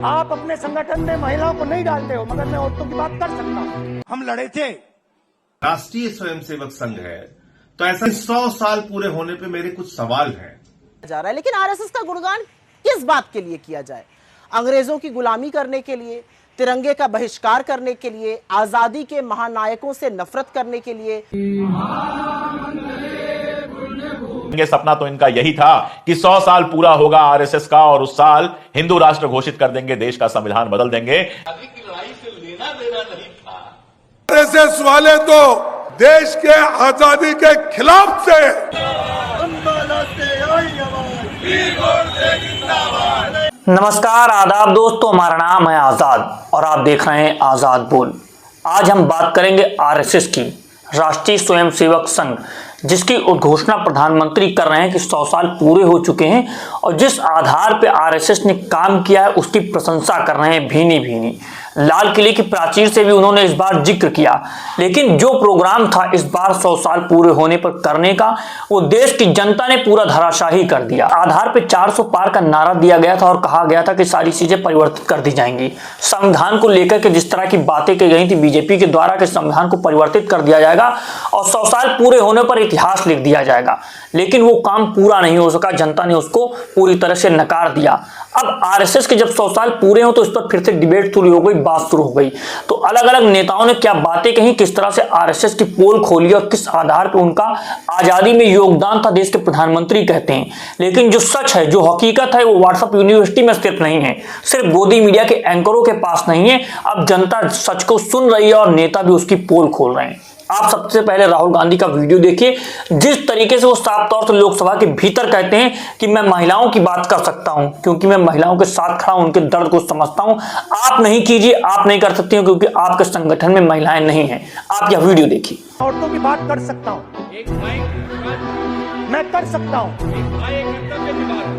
आप अपने संगठन में महिलाओं को नहीं डालते हो, मगर मैं औरतों की बात कर सकता हूँ। हम लड़े थे। राष्ट्रीय स्वयंसेवक संघ है, तो ऐसा 100 साल पूरे होने पे मेरे कुछ सवाल हैं। जा रहा है, लेकिन आरएसएस का गुणगान किस बात के लिए किया जाए? अंग्रेजों की गुलामी करने के लिए, तिरंगे का बहिष्कार करने के लिए, आजादी के महानायकों से नफरत करने के लिए। सपना तो इनका यही था कि 100 साल पूरा होगा आरएसएस का और उस साल हिंदू राष्ट्र घोषित कर देंगे, देश का संविधान बदल देंगे। आजादी की लड़ाई से लेना देना नहीं था। आरएसएस वाले तो देश के आजादी के खिलाफ थे। नमस्कार, आदाब दोस्तों, हमारा नाम है आजाद और आप देख रहे हैं आजाद बोल। आज हम बात करेंगे आरएसएस की, राष्ट्रीय स्वयंसेवक संघ, जिसकी उद्घोषणा प्रधानमंत्री कर रहे हैं कि 100 साल पूरे हो चुके हैं और जिस आधार पे आरएसएस ने काम किया है उसकी प्रशंसा कर रहे हैं भीनी भीनी। लाल किले की प्राचीर से भी उन्होंने इस बार जिक्र किया, लेकिन जो प्रोग्राम था इस बार 100 साल पूरे होने पर करने का, वो देश की जनता ने पूरा धराशाही कर दिया। आधार पे 400 पार का नारा दिया गया था और कहा गया था कि सारी चीजें परिवर्तित कर दी जाएंगी। संविधान को लेकर के जिस तरह की बातें की गई थी बीजेपी के द्वारा कि संविधान को परिवर्तित कर दिया जाएगा और 100 साल पूरे होने पर इतिहास लिख दिया जाएगा, लेकिन वो काम पूरा नहीं हो सका। जनता ने उसको पूरी तरह से नकार दिया। अब आरएसएस के जब 100 साल पूरे हो तो इस पर फिर से डिबेट शुरू हो गई, बात शुरू हो गई। तो अलग अलग नेताओं ने क्या बातें कही, किस तरह से आरएसएस की पोल खोली और किस आधार पर उनका आजादी में योगदान था, देश के प्रधानमंत्री कहते हैं। लेकिन जो सच है, जो हकीकत है, वो व्हाट्सएप यूनिवर्सिटी में सिर्फ नहीं है, सिर्फ गोदी मीडिया के एंकरों के पास नहीं है। अब जनता सच को सुन रही है और नेता भी उसकी पोल खोल रहे हैं। आप सबसे पहले राहुल गांधी का वीडियो देखिए, जिस तरीके से वो साफ तौर से लोकसभा के भीतर कहते हैं कि मैं महिलाओं की बात कर सकता हूं क्योंकि मैं महिलाओं के साथ खड़ा हूं, उनके दर्द को समझता हूं। आप नहीं कीजिए, आप नहीं कर सकती हो क्योंकि आपके संगठन में महिलाएं नहीं हैं। आप यह वीडियो देखिए। औरतों की बात कर सकता हूँ, मैं कर सकता हूँ।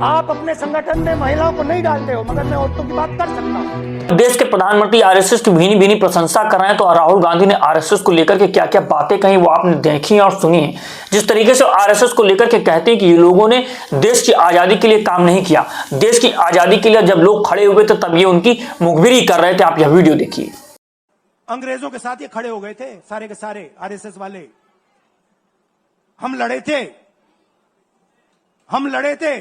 आप अपने संगठन में महिलाओं को नहीं डालते हो, मगर मैं औरतों की बात कर सकता हूँ। देश के प्रधानमंत्री आरएसएस की भीनी भीनी प्रशंसा कर रहे हैं, तो राहुल गांधी ने आरएसएस को लेकर के क्या क्या बातें कही वो आपने देखी और सुनी है। जिस तरीके से आरएसएस को लेकर के कहते हैं कि ये लोगों ने देश की आजादी के लिए काम नहीं किया, देश की आजादी के लिए जब लोग खड़े हुए थे तब ये उनकी मुखबिरी कर रहे थे। आप यह वीडियो देखिए। अंग्रेजों के साथ ये खड़े हो गए थे सारे के सारे आरएसएस वाले। हम लड़े थे, हम लड़े थे।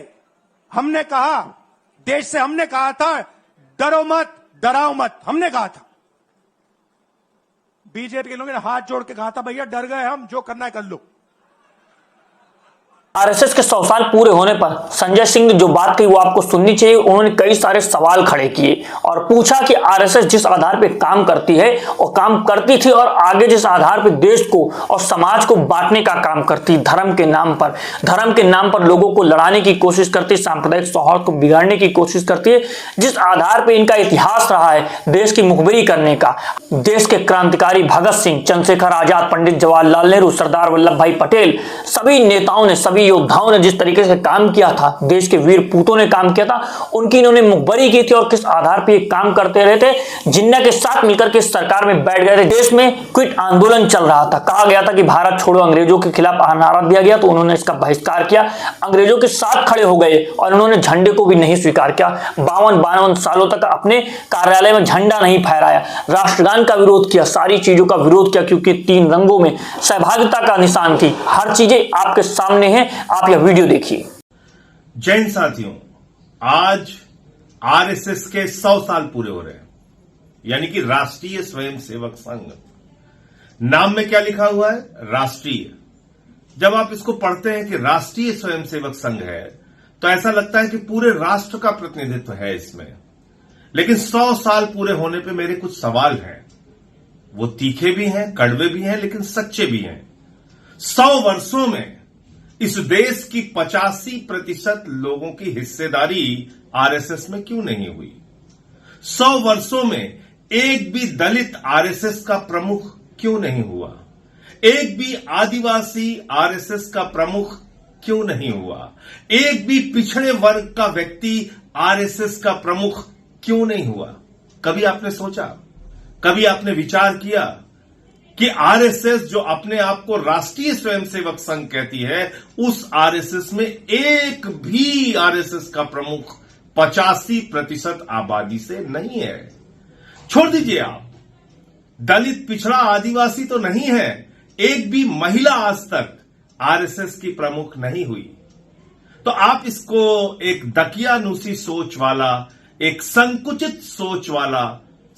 हमने कहा, देश से हमने कहा था डरो मत, डराओ मत, हमने कहा था। बीजेपी के लोगों ने हाथ जोड़ के कहा था भैया डर गए हम, जो करना है कर लो। आरएसएस के 100 साल पूरे होने पर संजय सिंह ने जो बात कही वो आपको सुननी चाहिए। उन्होंने कई सारे सवाल खड़े किए और पूछा कि आरएसएस जिस आधार पे काम करती है और काम करती थी और आगे जिस आधार पे देश को और समाज को बांटने का काम करती, धर्म के नाम पर लोगों को लड़ाने की कोशिश करती, सांप्रदायिक सौहार्द को बिगाड़ने की कोशिश करती है, जिस आधार पर इनका इतिहास रहा है देश की मुखबिरी करने का। देश के क्रांतिकारी भगत सिंह, चंद्रशेखर आजाद, पंडित जवाहरलाल नेहरू, सरदार वल्लभ भाई पटेल, सभी नेताओं ने, सभी योद्धाओं ने जिस तरीके से काम किया था, देश के वीर पूतों ने काम किया था, उनकी इन्होंने मुखबरी की थी और किस आधार पर ये काम करते रहे थे। जिन्ना के साथ मिलकर के सरकार में बैठ गए थे। देश में क्विट आंदोलन चल रहा था, कहा गया था कि भारत छोड़ो, अंग्रेजों के खिलाफ नारा दिया गया तो उन्होंने इसका बहिष्कार किया, अंग्रेजों के साथ खड़े हो गए और उन्होंने झंडे को भी नहीं स्वीकार किया। 52 सालों तक अपने कार्यालय में झंडा नहीं फहराया, राष्ट्रगान का विरोध किया, सारी चीजों का विरोध किया क्योंकि 3 रंगों में सहभागिता का निशान थी। हर चीजें आपके सामने है, आप यह वीडियो देखिए। जय हिंद साथियों, आज आरएसएस के 100 साल पूरे हो रहे हैं, यानी कि राष्ट्रीय स्वयंसेवक संघ। नाम में क्या लिखा हुआ है? राष्ट्रीय। जब आप इसको पढ़ते हैं कि राष्ट्रीय स्वयंसेवक संघ है तो ऐसा लगता है कि पूरे राष्ट्र का प्रतिनिधित्व है इसमें। लेकिन 100 साल पूरे होने पे मेरे कुछ सवाल हैं। वो तीखे भी हैं, कड़वे भी हैं, लेकिन सच्चे भी हैं। 100 वर्षों में इस देश की 85% लोगों की हिस्सेदारी आरएसएस में क्यों नहीं हुई? 100 वर्षों में एक भी दलित आरएसएस का प्रमुख क्यों नहीं हुआ? एक भी आदिवासी आरएसएस का प्रमुख क्यों नहीं हुआ? एक भी पिछड़े वर्ग का व्यक्ति आरएसएस का प्रमुख क्यों नहीं हुआ? कभी आपने सोचा, कभी आपने विचार किया कि आरएसएस जो अपने आप को राष्ट्रीय स्वयंसेवक संघ कहती है, उस आरएसएस में एक भी आरएसएस का प्रमुख 85% आबादी से नहीं है। छोड़ दीजिए आप, दलित, पिछड़ा, आदिवासी तो नहीं है, एक भी महिला आज तक आरएसएस की प्रमुख नहीं हुई। तो आप इसको एक दकियानूसी सोच वाला, एक संकुचित सोच वाला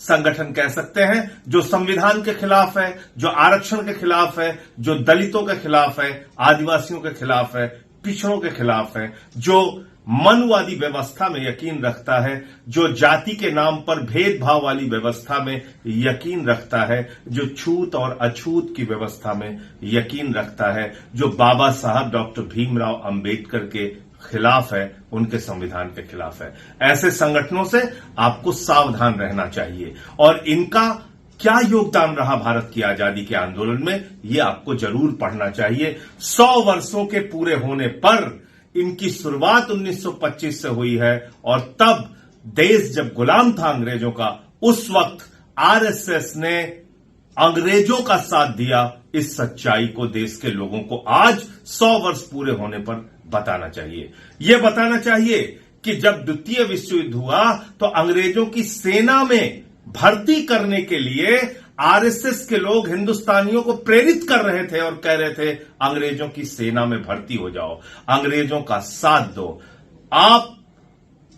संगठन कह सकते हैं, जो संविधान के खिलाफ है, जो आरक्षण के खिलाफ है, जो दलितों के खिलाफ है, आदिवासियों के खिलाफ है, पिछड़ों के खिलाफ है, जो मनुवादी व्यवस्था में यकीन रखता है, जो जाति के नाम पर भेदभाव वाली व्यवस्था में यकीन रखता है, जो छूत और अछूत की व्यवस्था में यकीन रखता है, जो बाबा साहब डॉक्टर भीमराव अंबेडकर के खिलाफ है, उनके संविधान के खिलाफ है। ऐसे संगठनों से आपको सावधान रहना चाहिए और इनका क्या योगदान रहा भारत की आजादी के आंदोलन में, यह आपको जरूर पढ़ना चाहिए। 100 वर्षों के पूरे होने पर इनकी शुरुआत 1925 से हुई है और तब देश जब गुलाम था अंग्रेजों का, उस वक्त आरएसएस ने अंग्रेजों का साथ दिया। इस सच्चाई को देश के लोगों को आज 100 वर्ष पूरे होने पर बताना चाहिए। यह बताना चाहिए कि जब द्वितीय विश्व युद्ध हुआ तो अंग्रेजों की सेना में भर्ती करने के लिए आरएसएस के लोग हिंदुस्तानियों को प्रेरित कर रहे थे और कह रहे थे अंग्रेजों की सेना में भर्ती हो जाओ, अंग्रेजों का साथ दो। आप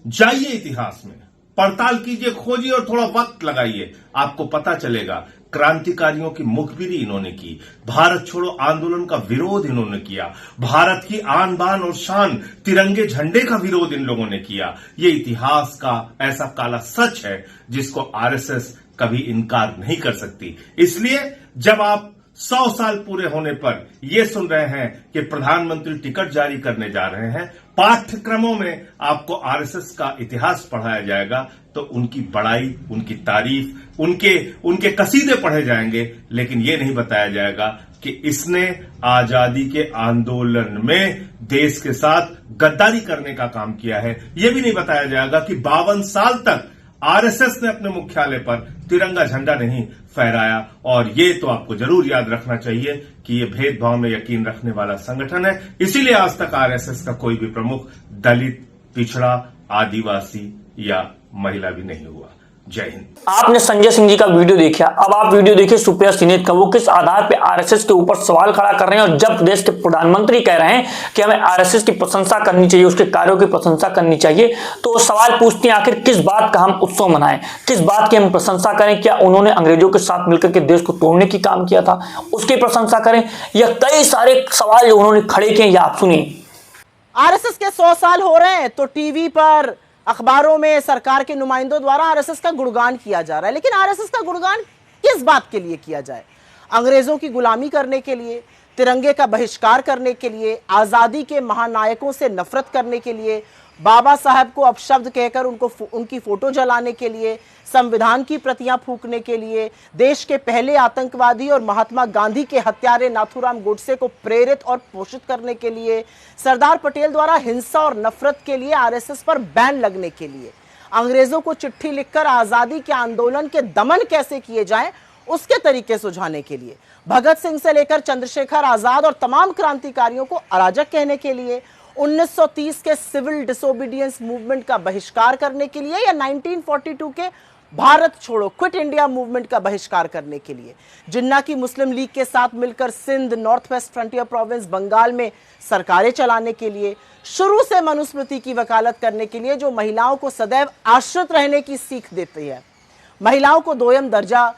जाइए इतिहास में, पड़ताल कीजिए, खोजिए और थोड़ा वक्त लगाइए, आपको पता चलेगा। क्रांतिकारियों की मुखबिरी इन्होंने की, भारत छोड़ो आंदोलन का विरोध इन्होंने किया, भारत की आन बान और शान तिरंगे झंडे का विरोध इन लोगों ने किया। ये इतिहास का ऐसा काला सच है जिसको आरएसएस कभी इनकार नहीं कर सकती। इसलिए जब आप 100 साल पूरे होने पर यह सुन रहे हैं कि प्रधानमंत्री टिकट जारी करने जा रहे हैं, पाठ्यक्रमों में आपको आरएसएस का इतिहास पढ़ाया जाएगा, तो उनकी बड़ाई, उनकी तारीफ, उनके कसीदे पढ़े जाएंगे, लेकिन यह नहीं बताया जाएगा कि इसने आजादी के आंदोलन में देश के साथ गद्दारी करने का काम किया है। यह भी नहीं बताया जाएगा कि 52 साल तक आरएसएस ने अपने मुख्यालय पर तिरंगा झंडा नहीं फहराया। और ये तो आपको जरूर याद रखना चाहिए कि ये भेदभाव में यकीन रखने वाला संगठन है। इसीलिए आज तक आरएसएस का कोई भी प्रमुख दलित, पिछड़ा, आदिवासी या महिला भी नहीं हुआ। जय हिंद। आपने संजय सिंह जी का वीडियो देखा, अब आप वीडियो देखिए सुप्रिया सीनेत का। वो किस आधार पे आरएसएस के ऊपर सवाल खड़ा कर रहे हैं, और जब देश के प्रधानमंत्री कह रहे हैं कि हमें आरएसएस की प्रशंसा करनी चाहिए, उसके कार्यों की प्रशंसा करनी चाहिए, तो सवाल पूछते हैं आखिर किस बात का हम उत्सव मनाएं, किस बात की हम प्रशंसा करें? क्या उन्होंने अंग्रेजों के साथ मिलकर के देश को तोड़ने की काम किया था, उसकी प्रशंसा करें, या कई सारे सवाल जो उन्होंने खड़े किए, या आप सुनिए। आरएसएस के 100 साल हो रहे हैं तो टीवी पर, अखबारों में सरकार के नुमाइंदों द्वारा आरएसएस का गुणगान किया जा रहा है। लेकिन आरएसएस का गुणगान किस बात के लिए किया जाए? अंग्रेजों की गुलामी करने के लिए, तिरंगे का बहिष्कार करने के लिए, आजादी के महानायकों से नफरत करने के लिए, बाबा साहब को अपशब्द कहकर उनकी फोटो जलाने के लिए, संविधान की प्रतियां फूंकने के लिए, देश के पहले आतंकवादी और महात्मा गांधी के हत्यारे नाथूराम गोडसे को प्रेरित और पोषित करने के लिए, सरदार पटेल द्वारा हिंसा और नफरत के लिए आरएसएस पर बैन लगने के लिए, अंग्रेजों को चिट्ठी लिखकर आजादी के आंदोलन के दमन कैसे किए जाएं उसके तरीके सुझाने के लिए, भगत सिंह से लेकर चंद्रशेखर आजाद और तमाम क्रांतिकारियों को अराजक कहने के लिए, 1930 के सिविल डिसोबीडियंस मूवमेंट का बहिष्कार करने के लिए, या 1942 के भारत छोड़ो क्विट इंडिया मूवमेंट का बहिष्कार करने के लिए, जिन्ना की मुस्लिम लीग के साथ मिलकर Sindh, North West Frontier Province, Bengal में सरकारें चलाने के लिए, शुरू से मनुस्मृति की वकालत करने के लिए, जो महिलाओं को सदैव आश्रित रहने की सीख देती है, महिलाओं को दोयम दर्जा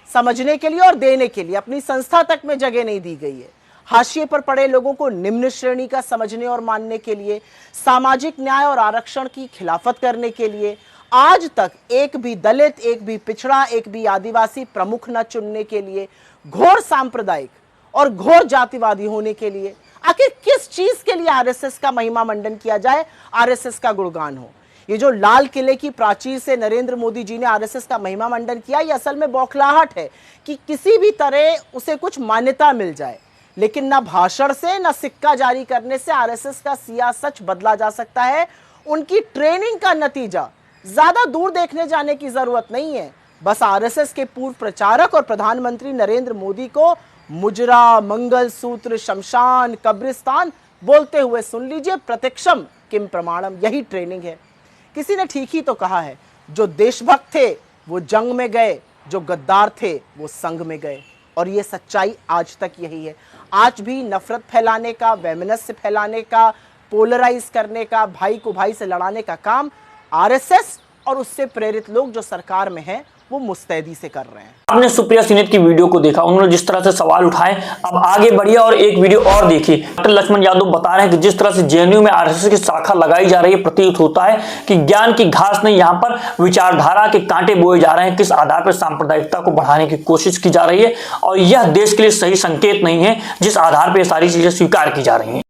समझने के लिए और देने के लिए अपनी संस्था तक में जगह नहीं दी गई है, हाशिए पर पड़े लोगों को निम्न श्रेणी का समझने और मानने के लिए, सामाजिक न्याय और आरक्षण की खिलाफत करने के लिए, आज तक एक भी दलित, एक भी पिछड़ा, एक भी आदिवासी प्रमुख न चुनने के लिए, घोर सांप्रदायिक और घोर जातिवादी होने के लिए, आखिर किस चीज के लिए आरएसएस का महिमा मंडन किया जाए, आरएसएस का गुणगान हो? ये जो लाल किले की प्राचीर से नरेंद्र मोदी जी ने आरएसएस का महिमा मंडन किया, ये असल में बौखलाहट है कि किसी भी तरह उसे कुछ मान्यता मिल जाए। लेकिन ना भाषण से, ना सिक्का जारी करने से आरएसएस का सिया सच बदला जा सकता है। उनकी ट्रेनिंग का नतीजा, ज्यादा दूर देखने जाने की जरूरत नहीं है, बस आरएसएस के पूर्व प्रचारक और प्रधानमंत्री नरेंद्र मोदी को मुजरा, मंगलसूत्र, शमशान, कब्रिस्तान बोलते हुए सुन लीजिए। प्रत्यक्षम किम प्रमाणम, यही ट्रेनिंग है। किसी ने ठीक ही तो कहा है, जो देशभक्त थे वो जंग में गए, जो गद्दार थे वो संग में गए। और ये सच्चाई आज तक यही है। आज भी नफरत फैलाने का, वैमनस्य फैलाने का, पोलराइज करने का, भाई को भाई से लड़ाने का काम आरएसएस और उससे प्रेरित लोग जो सरकार में हैं वो मुस्तैदी से कर रहे हैं। आपने सुप्रिया सीनेत की वीडियो को देखा, उन्होंने जिस तरह से सवाल उठाए। अब आगे बढ़िए और एक वीडियो और देखिए। डॉक्टर लक्ष्मण यादव बता रहे हैं कि जिस तरह से जेएनयू में आरएसएस की शाखा लगाई जा रही है, प्रतीत होता है कि ज्ञान की घास नहीं, यहाँ पर विचारधारा के कांटे बोए जा रहे हैं। किस आधार पर सांप्रदायिकता को बढ़ाने की कोशिश की जा रही है और यह देश के लिए सही संकेत नहीं है जिस आधार पर सारी चीजें स्वीकार की जा रही है।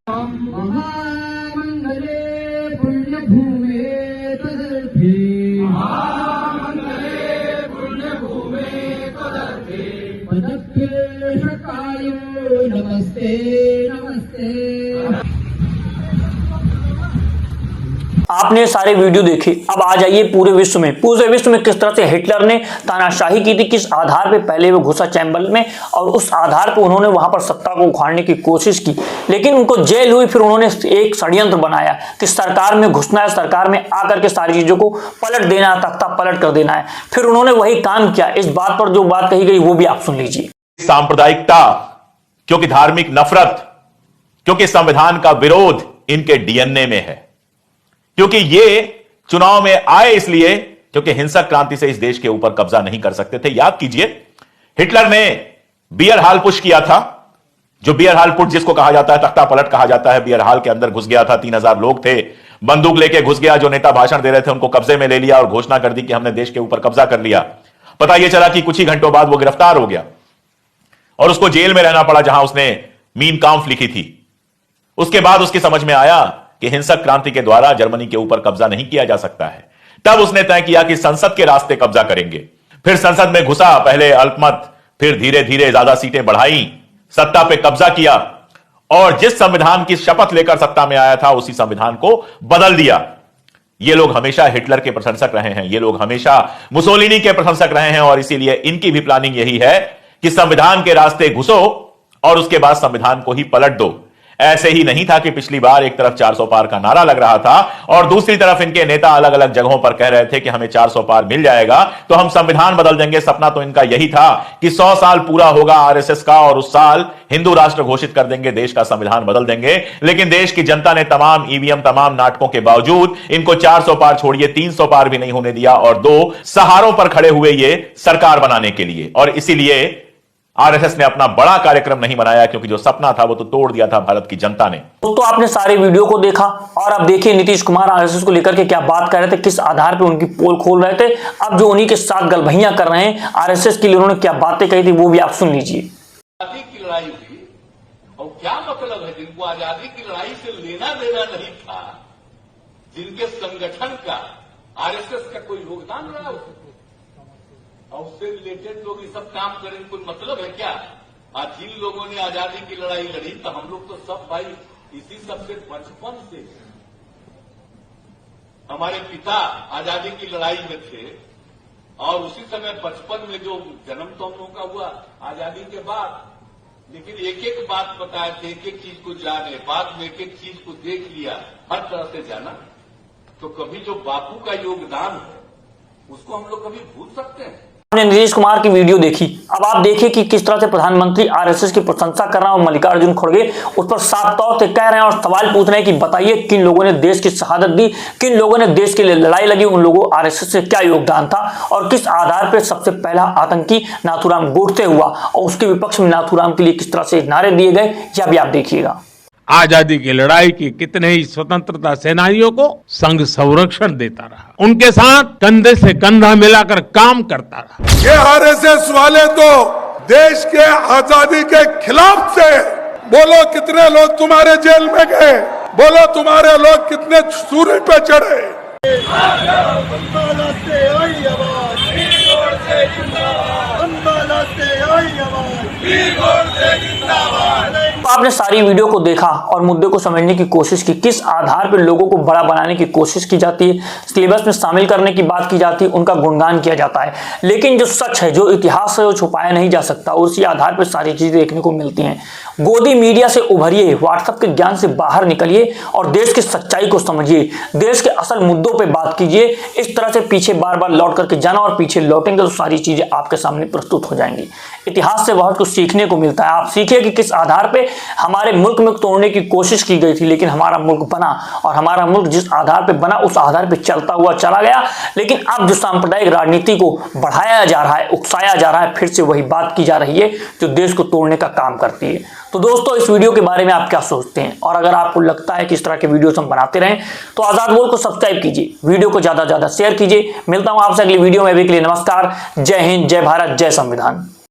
नमस्ते नमस्ते। आपने सारे वीडियो देखे, अब आ जाइए पूरे विश्व में किस तरह से हिटलर ने तानाशाही की थी, किस आधार पे पहले वो घुसा चैम्बर में और उस आधार पे उन्होंने वहां पर सत्ता को उखाड़ने की कोशिश की, लेकिन उनको जेल हुई। फिर उन्होंने एक षड्यंत्र बनाया कि सरकार में घुसना है, सरकार में आकर के सारी चीजों को पलट देना है, तख्ता पलट कर देना है। फिर उन्होंने वही काम किया। इस बात पर जो बात कही गई वो भी आप सुन लीजिए। सांप्रदायिकता, क्योंकि धार्मिक नफरत, क्योंकि संविधान का विरोध इनके डीएनए में है, क्योंकि ये चुनाव में आए इसलिए क्योंकि हिंसक क्रांति से इस देश के ऊपर कब्जा नहीं कर सकते थे। याद कीजिए, हिटलर ने बियर हाल पुश किया था, जो बियर हाल पुट जिसको कहा जाता है, तख्ता पलट कहा जाता है। बियर हाल के अंदर घुस गया था, 3000 लोग थे, बंदूक लेके घुस गया। जो नेता भाषण दे रहे थे उनको कब्जे में ले लिया और घोषणा कर दी कि हमने देश के ऊपर कब्जा कर लिया। पता यह चला कि कुछ ही घंटों बाद वो गिरफ्तार हो गया और उसको जेल में रहना पड़ा जहां उसने मीन काम्फ लिखी थी। उसके बाद उसकी समझ में आया कि हिंसक क्रांति के द्वारा जर्मनी के ऊपर कब्जा नहीं किया जा सकता है। तब उसने तय किया कि संसद के रास्ते कब्जा करेंगे। फिर संसद में घुसा, पहले अल्पमत, फिर धीरे धीरे ज्यादा सीटें बढ़ाई, सत्ता पे कब्जा किया और जिस संविधान की शपथ लेकर सत्ता में आया था उसी संविधान को बदल दिया। ये लोग हमेशा हिटलर के प्रशंसक रहे हैं, ये लोग हमेशा मुसोलिनी के प्रशंसक रहे हैं और इसीलिए इनकी भी प्लानिंग यही है कि संविधान के रास्ते घुसो और उसके बाद संविधान को ही पलट दो। ऐसे ही नहीं था कि पिछली बार एक तरफ 400 पार का नारा लग रहा था और दूसरी तरफ इनके नेता अलग अलग जगहों पर कह रहे थे कि हमें 400 पार मिल जाएगा तो हम संविधान बदल देंगे। सपना तो इनका यही था कि 100 साल पूरा होगा आरएसएस का और उस साल हिंदू राष्ट्र घोषित कर देंगे, देश का संविधान बदल देंगे। लेकिन देश की जनता ने तमाम ईवीएम, तमाम नाटकों के बावजूद इनको 400 पार छोड़िए 300 पार भी नहीं होने दिया और 2 सहारों पर खड़े हुए ये सरकार बनाने के लिए। और इसीलिए आरएसएस ने अपना बड़ा कार्यक्रम नहीं बनाया, क्योंकि जो सपना था वो तो तोड़ दिया था भारत की जनता ने। दोस्तों, आपने सारे वीडियो को देखा और अब देखिए नीतीश कुमार आरएसएस को लेकर के क्या बात कर रहे थे, किस आधार पे उनकी पोल खोल रहे थे। अब जो उन्हीं के साथ गलभैया कर रहे हैं आरएसएस के लिए, उन्होंने क्या बातें कही थी वो भी आप सुन लीजिए। आजादी की लड़ाई हुई और क्या मतलब है, जिनको आजादी की लड़ाई से लेना देना नहीं था, जिनके संगठन का आरएसएस का कोई योगदान रहा और उससे रिलेटेड लोग ये सब काम करें, कोई मतलब है क्या? आज जिन लोगों ने आजादी की लड़ाई लड़ी तो हम लोग तो सब भाई इसी सबसे बचपन से, हमारे पिता आजादी की लड़ाई में थे और उसी समय बचपन में जो जन्म तो हम लोगों का हुआ आजादी के बाद, लेकिन एक एक बात बताए थे, एक एक चीज को जाने, बाद में एक एक चीज को देख लिया, हर तरह से जाना। तो कभी जो बापू का योगदान है उसको हम लोग कभी भूल सकते हैं? आपने नीतीश कुमार की वीडियो देखी, अब आप देखिए कि किस तरह से प्रधानमंत्री आरएसएस की प्रशंसा कर रहे हैं और मल्लिकार्जुन खड़गे उस पर साफ तौर से कह रहे हैं और सवाल पूछ रहे हैं कि बताइए किन लोगों ने देश की शहादत दी, किन लोगों ने देश के लिए लड़ाई लगी, उन लोगों आरएसएस से क्या योगदान था और किस आधार पर सबसे पहला आतंकी नाथूराम गोडसे हुआ और उसके विपक्ष में नाथूराम के लिए किस तरह से नारे दिए गए, यह भी आप देखिएगा। आजादी की लड़ाई की कितने ही स्वतंत्रता सेनानियों को संघ संरक्षण देता रहा, उनके साथ कंधे से कंधा मिलाकर काम करता रहा। ये आरएसएस वाले तो देश के आजादी के खिलाफ थे। बोलो कितने लोग तुम्हारे जेल में गए, बोलो तुम्हारे लोग कितने सूली पे चढ़े। आपने सारी वीडियो को देखा और मुद्दे को समझने की कोशिश की, किस आधार पर लोगों को बड़ा बनाने की कोशिश की जाती है, सिलेबस में शामिल करने की बात की जाती है, उनका गुणगान किया जाता है। लेकिन जो सच है, जो इतिहास है, वो छुपाया नहीं जा सकता, उसी आधार पर सारी चीजें देखने को मिलती हैं। गोदी मीडिया से उभरिए, व्हाट्सएप के ज्ञान से बाहर निकलिए और देश की सच्चाई को समझिए, देश के असल मुद्दों पे बात कीजिए। इस तरह से पीछे बार बार लौट करके जाना और पीछे लौटेंगे तो सारी चीजें आपके सामने प्रस्तुत हो जाएंगी। इतिहास से बहुत कुछ सीखने को मिलता है। आप सीखिए कि किस आधार पे हमारे मुल्क में तोड़ने की कोशिश की गई थी, लेकिन हमारा मुल्क बना, और हमारा मुल्क जिस आधार पे बना उस आधार पे चलता हुआ चला गया। लेकिन अब जो सांप्रदायिक राजनीति को बढ़ाया जा रहा है, उकसाया जा रहा है, फिर से वही बात की जा रही है जो देश को तोड़ने का काम करती है। तो दोस्तों, इस वीडियो के बारे में आप क्या सोचते हैं, और अगर आपको लगता है कि इस तरह के वीडियोस हम बनाते रहें तो आजाद बोल को सब्सक्राइब कीजिए, वीडियो को ज्यादा से ज्यादा शेयर कीजिए। मिलता हूं आपसे अगली वीडियो में। अभी के लिए नमस्कार, जय हिंद, जय भारत, जय संविधान।